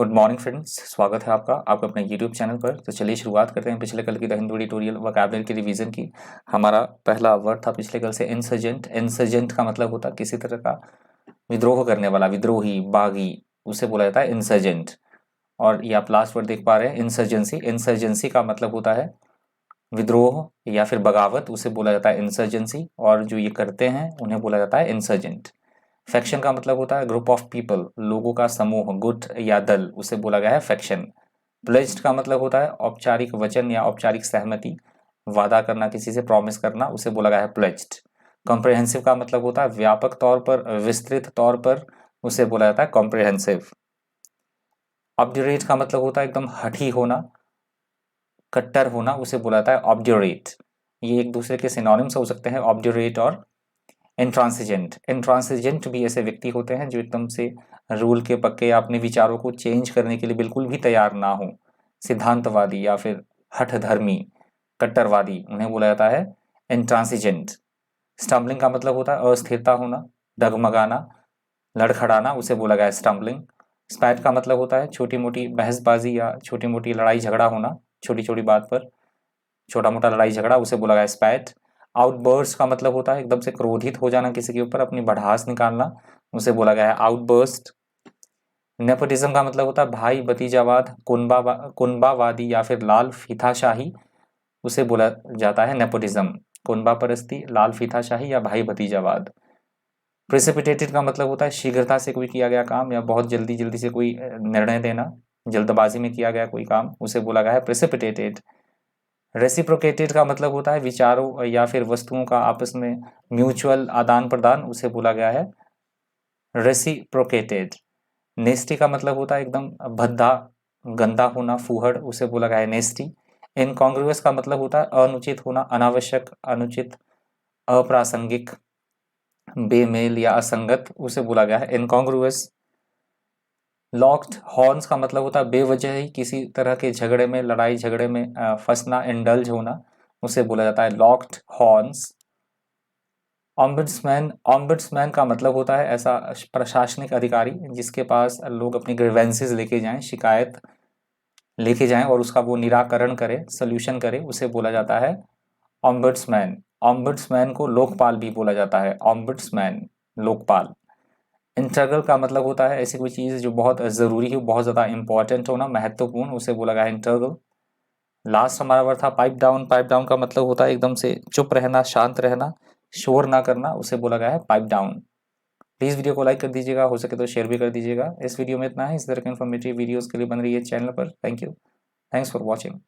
Good morning friends, स्वागत है आपका अपने यूट्यूब चैनल पर। तो चलिए शुरुआत करते हैं पिछले कल की द हिंदू एडिटोरियल वोकैबुलरी की रिवीजन की। हमारा पहला वर्ड था पिछले कल से इंसर्जेंट। इंसर्जेंट का मतलब होता है किसी तरह का विद्रोह करने वाला, विद्रोही, बागी, उसे बोला जाता है इंसर्जेंट। और ये आप लास्ट वर्ड देख पा रहे हैं इंसर्जेंसी। इंसर्जेंसी का मतलब होता है विद्रोह या फिर बगावत, उसे बोला जाता है इंसर्जेंसी। और जो ये करते हैं उन्हें बोला जाता है इंसर्जेंट। फैक्शन का मतलब होता है ग्रुप ऑफ पीपल, लोगों का समूह, गुट या दल, उसे बोला गया है फैक्शन। प्लेज्ड का मतलब होता है औपचारिक वचन या औपचारिक सहमति, वादा करना, किसी से प्रॉमिस करना, उसे बोला गया है प्लेज्ड। कॉम्प्रिहेंसिव का मतलब होता है व्यापक तौर पर, विस्तृत तौर पर, उसे बोला जाता है कॉम्प्रिहेंसिव। ऑब्ड्यूरेट का मतलब होता है एकदम हठी होना, कट्टर होना, उसे बोला जाता है ऑब्ड्यूरेट। ये एक दूसरे के सिनोनिम्स हो सकते हैं, ऑब्ड्यूरेट और इंट्रांसिजेंट। इंट्रांसिजेंट भी ऐसे व्यक्ति होते हैं जो एकदम से रूल के पक्के या अपने विचारों को चेंज करने के लिए बिल्कुल भी तैयार ना हो। सिद्धांतवादी या फिर हठधर्मी, कट्टरवादी, उन्हें बोला जाता है इंट्रांसिजेंट। स्टम्बलिंग का मतलब होता है अस्थिरता होना, डगमगाना, लड़खड़ाना, उसे बोला गया है स्टम्बलिंग। स्पैट का मतलब होता है छोटी मोटी बहसबाजी या छोटी मोटी लड़ाई झगड़ा होना, छोटी छोटी बात पर छोटा मोटा लड़ाई झगड़ा, उसे बोला गया है स्पैट। आउटबर्स्ट का मतलब होता है एकदम से क्रोधित हो जाना किसी के ऊपर, अपनी भड़ास निकालना, उसे बोला गया है आउटबर्स्ट। नेपोटिज्म का मतलब होता है भाई भतीजावाद, कुनबावादी या फिर लाल फीताशाही, उसे बोला जाता है नेपोटिज्म। कुनबा परस्ती, लाल फीताशाही या भाई भतीजावाद। प्रेसिपिटेटेड का मतलब होता है शीघ्रता से कोई किया गया काम या बहुत जल्दी जल्दी से कोई निर्णय देना, जल्दबाजी में किया गया कोई काम, उसे बोला गया है प्रेसिपिटेटेड। रेसिप्रोकेटेड का मतलब होता है विचारों या फिर वस्तुओं का आपस में म्यूचुअल आदान प्रदान, उसे बोला गया है रेसिप्रोकेटेड। नेस्टी का मतलब होता है एकदम भद्दा, गंदा होना, फूहड़, उसे बोला गया है नेस्टी। इनकॉन्ग्रुअस का मतलब होता है अनुचित होना, अनावश्यक, अनुचित, अप्रासंगिक, बेमेल या असंगत, उसे बोला गया है इनकॉन्ग्रुअस। लॉक्ड हॉर्न्स का मतलब होता है बेवजह ही किसी तरह के झगड़े में, लड़ाई झगड़े में फंसना, इंडल्ज होना, उसे बोला जाता है लॉक्ड हॉर्न्स। ऑम्बुड्समैन, ऑम्बुड्समैन का मतलब होता है ऐसा प्रशासनिक अधिकारी जिसके पास लोग अपनी ग्रीवेंसेस लेके जाएं, शिकायत लेके जाएं और उसका वो निराकरण करे, सोल्यूशन करे, उसे बोला जाता है ऑम्बुड्समैन। ऑम्बुड्समैन को लोकपाल भी बोला जाता है, ऑम्बुड्समैन, लोकपाल। इंटरगल का मतलब होता है ऐसी कोई चीज़ जो बहुत ज़रूरी हो, बहुत ज़्यादा इंपॉर्टेंट होना, महत्वपूर्ण, उसे बोला गया है इंटरगल। लास्ट हमारा वर्ड था पाइप डाउन। पाइप डाउन का मतलब होता है एकदम से चुप रहना, शांत रहना, शोर ना करना, उसे बोला गया है पाइप डाउन। प्लीज़ वीडियो को लाइक कर दीजिएगा, हो सके तो शेयर भी कर दीजिएगा। इस वीडियो में इतना है। इस तरह के इन्फॉर्मेटिव वीडियोज़ के लिए बन रही है चैनल पर। Thank you, thanks for watching.